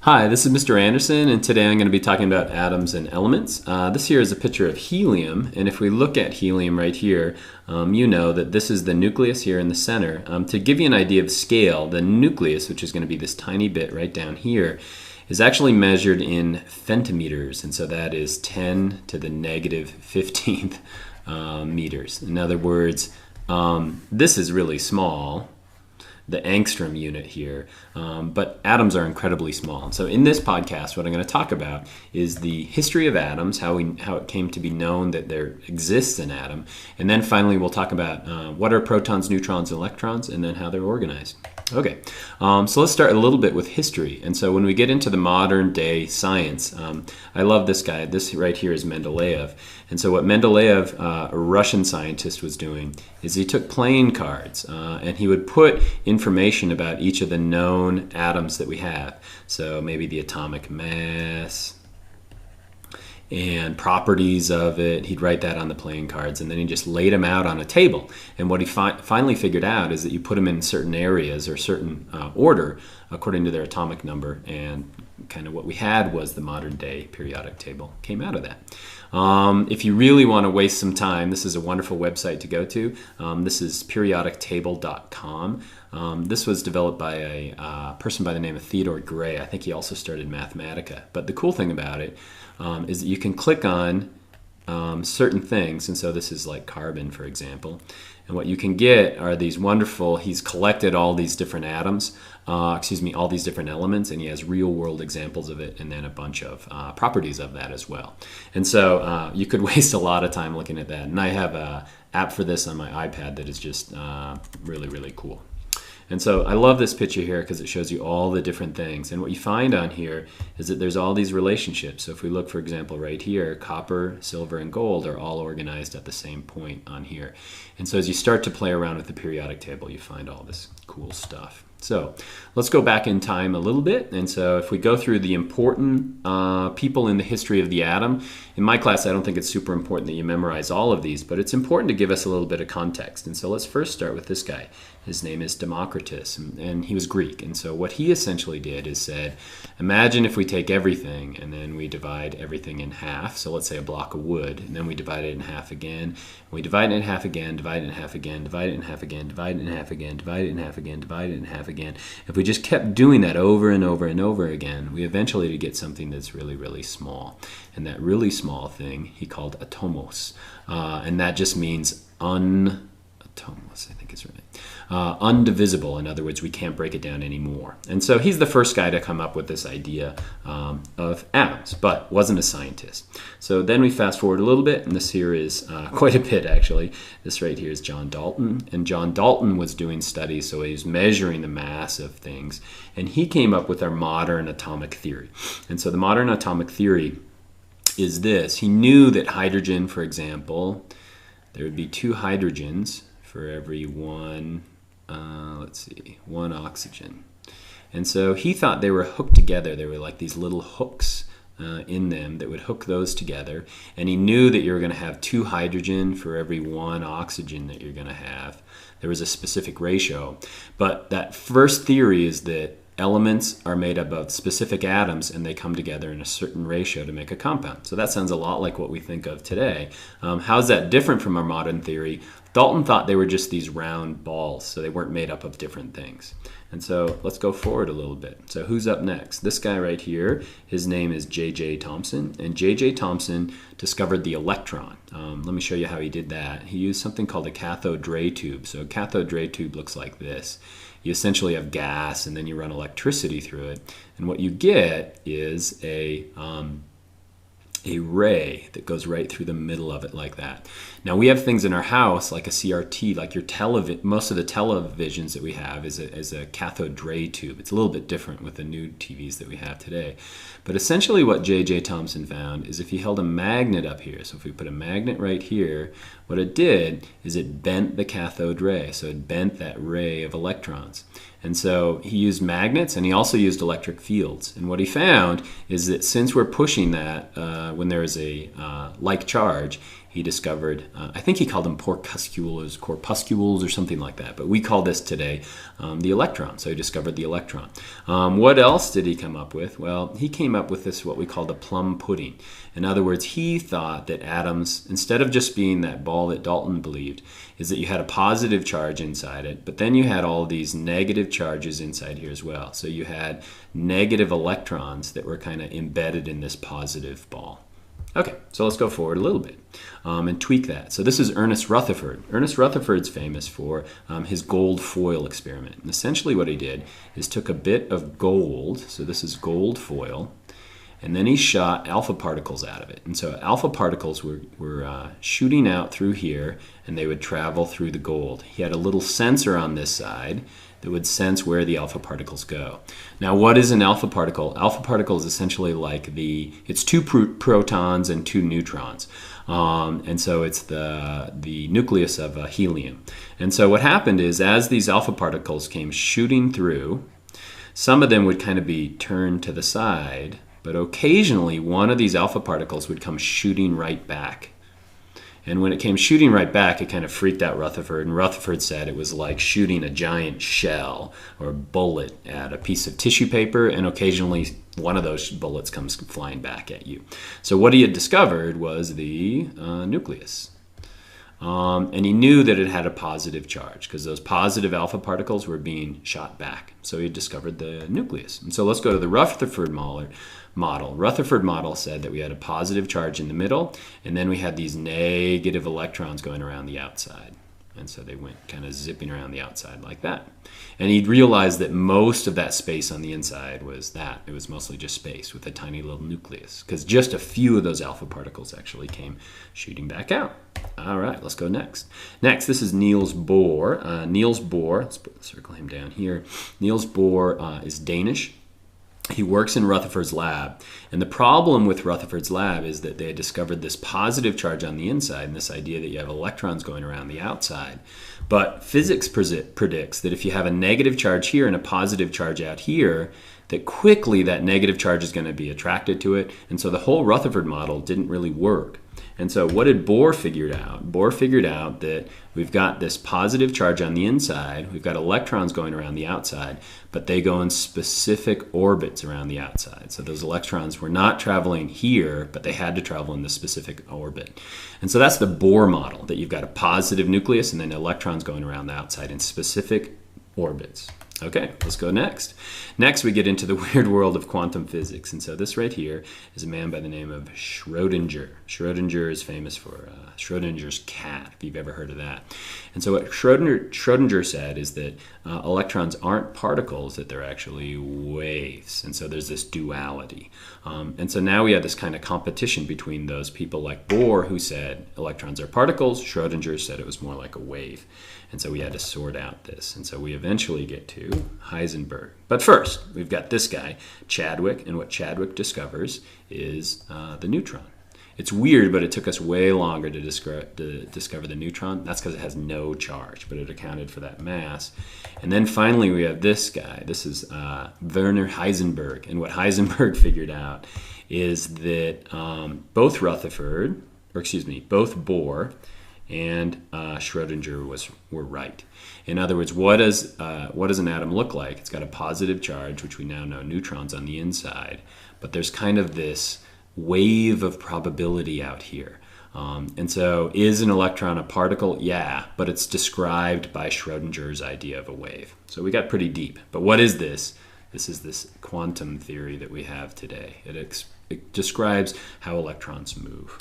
Hi, this is Mr. Anderson, and today I'm going to be talking about atoms and elements. This here is a picture of helium, and if we look at helium right here, you know that this is the nucleus here in the center. To give you an idea of scale, the nucleus, which is going to be this tiny bit right down here, is actually measured in femtometers, and so that is 10 to the negative 15th meters. In other words, this is really small, the angstrom unit here, but atoms are incredibly small. So in this podcast, what I'm going to talk about is the history of atoms, how it came to be known that there exists an atom, and then finally we'll talk about what are protons, neutrons, and electrons, and then how they're organized. Okay, so let's start a little bit with history. And so when we get into the modern day science, I love this guy. This right here is Mendeleev. And so what Mendeleev, a Russian scientist, was doing is he took playing cards and he would put information about each of the known atoms that we have. So maybe the atomic mass and properties of it. He'd write that on the playing cards, and then he just laid them out on a table. And what he finally figured out is that you put them in certain areas or certain order according to their atomic number, and kind of what we had was the modern day periodic table came out of that. If you really want to waste some time, this is a wonderful website to go to. This is periodictable.com. This was developed by a person by the name of Theodore Gray. I think he also started Mathematica. But the cool thing about it is that you can click on certain things, and so this is like carbon, for example. And what you can get are these wonderful, he's collected all these different atoms, all these different elements, and he has real world examples of it, and then a bunch of properties of that as well. And so you could waste a lot of time looking at that. And I have an app for this on my iPad that is just really, really cool. And so I love this picture here because it shows you all the different things. And what you find on here is that there's all these relationships. So if we look, for example, right here, copper, silver, and gold are all organized at the same point on here. And so as you start to play around with the periodic table, you find all this cool stuff. So let's go back in time a little bit. And so if we go through the important people in the history of the atom, in my class I don't think it's super important that you memorize all of these, but it's important to give us a little bit of context. And so let's first start with this guy. His name is Democritus, and he was Greek. And so what he essentially did is said, imagine if we take everything and then we divide everything in half. So let's say a block of wood, and then we divide it in half again. And we divide it in half again, divide it in half again, divide it in half again, divide it in half again, divide it in half again, divide it in half again. If we just kept doing that over and over and over again, we eventually get something that's really, really small. And that really small thing he called atomos. And that just means atomos, I think is right. Undivisible. In other words, we can't break it down anymore. And so he's the first guy to come up with this idea of atoms, but wasn't a scientist. So then we fast forward a little bit, and this here is quite a bit actually. This right here is John Dalton, and John Dalton was doing studies, so he was measuring the mass of things, and he came up with our modern atomic theory. And so the modern atomic theory is this. He knew that hydrogen, for example, there would be 2 hydrogens for every one oxygen. And so he thought they were hooked together. They were like these little hooks in them that would hook those together. And he knew that you were going to have 2 hydrogen for every 1 oxygen that you're going to have. There was a specific ratio. But that first theory is that elements are made up of specific atoms, and they come together in a certain ratio to make a compound. So that sounds a lot like what we think of today. How's that different from our modern theory? Dalton thought they were just these round balls, so they weren't made up of different things. And so let's go forward a little bit. So who's up next? This guy right here, his name is J.J. Thomson, and J.J. Thomson discovered the electron. Let me show you how he did that. He used something called a cathode ray tube. So a cathode ray tube looks like this. You essentially have gas, and then you run electricity through it. And what you get is a ray that goes right through the middle of it like that. Now we have things in our house like a CRT, like your most of the televisions that we have is a cathode ray tube. It's a little bit different with the new TVs that we have today. But essentially what J.J. Thomson found is if he held a magnet up here, so if we put a magnet right here, what it did is it bent the cathode ray. So it bent that ray of electrons. And so he used magnets, and he also used electric fields. And what he found is that since we're pushing that when there is a like charge, he discovered, I think he called them corpuscules or something like that, but we call this today the electron. So he discovered the electron. What else did he come up with? Well, he came up with this, what we call the plum pudding. In other words, he thought that atoms, instead of just being that ball that Dalton believed, is that you had a positive charge inside it, but then you had all these negative charges inside here as well. So you had negative electrons that were kind of embedded in this positive ball. Okay, so let's go forward a little bit and tweak that. So this is Ernest Rutherford. Ernest Rutherford's famous for his gold foil experiment. And essentially what he did is took a bit of gold, so this is gold foil, and then he shot alpha particles out of it. And so alpha particles were shooting out through here, and they would travel through the gold. He had a little sensor on this side that would sense where the alpha particles go. Now, what is an alpha particle? Alpha particle is essentially like it's two protons and two neutrons. And so it's the nucleus of helium. And so what happened is, as these alpha particles came shooting through, some of them would kind of be turned to the side, but occasionally one of these alpha particles would come shooting right back. And when it came shooting right back, it kind of freaked out Rutherford. And Rutherford said it was like shooting a giant shell or bullet at a piece of tissue paper, and occasionally one of those bullets comes flying back at you. So what he had discovered was the nucleus. And he knew that it had a positive charge because those positive alpha particles were being shot back. So he discovered the nucleus. And so let's go to the Rutherford model. Rutherford model said that we had a positive charge in the middle, and then we had these negative electrons going around the outside. And so they went kind of zipping around the outside like that. And he realized that most of that space on the inside was that. It was mostly just space with a tiny little nucleus, because just a few of those alpha particles actually came shooting back out. All right, let's go next. Next, this is Niels Bohr. Niels Bohr, let's circle him down here. Niels Bohr is Danish. He works in Rutherford's lab, and the problem with Rutherford's lab is that they had discovered this positive charge on the inside and this idea that you have electrons going around the outside. But physics predicts that if you have a negative charge here and a positive charge out here, that quickly that negative charge is going to be attracted to it, and so the whole Rutherford model didn't really work. And so what did Bohr figure out? Bohr figured out that we've got this positive charge on the inside, we've got electrons going around the outside, but they go in specific orbits around the outside. So those electrons were not traveling here, but they had to travel in this specific orbit. And so that's the Bohr model, that you've got a positive nucleus and then electrons going around the outside in specific orbits. Okay, let's go next. Next, we get into the weird world of quantum physics. And so this right here is a man by the name of Schrödinger. Schrödinger is famous for Schrödinger's cat, if you've ever heard of that. And so what Schrödinger said is that electrons aren't particles, that they're actually waves. And so there's this duality. And so now we have this kind of competition between those people like Bohr, who said electrons are particles. Schrödinger said it was more like a wave. And so we had to sort out this. And so we eventually get to Heisenberg. But first, we've got this guy, Chadwick, and what Chadwick discovers is the neutron. It's weird, but it took us way longer to discover the neutron. That's because it has no charge, but it accounted for that mass. And then finally, we have this guy. This is Werner Heisenberg. And what Heisenberg figured out is that both Bohr and Schrödinger were right. In other words, what does an atom look like? It's got a positive charge, which we now know neutrons on the inside, but there's kind of this wave of probability out here. And so is an electron a particle? Yeah, but it's described by Schrödinger's idea of a wave. So we got pretty deep. But what is this? This is this quantum theory that we have today. It describes how electrons move.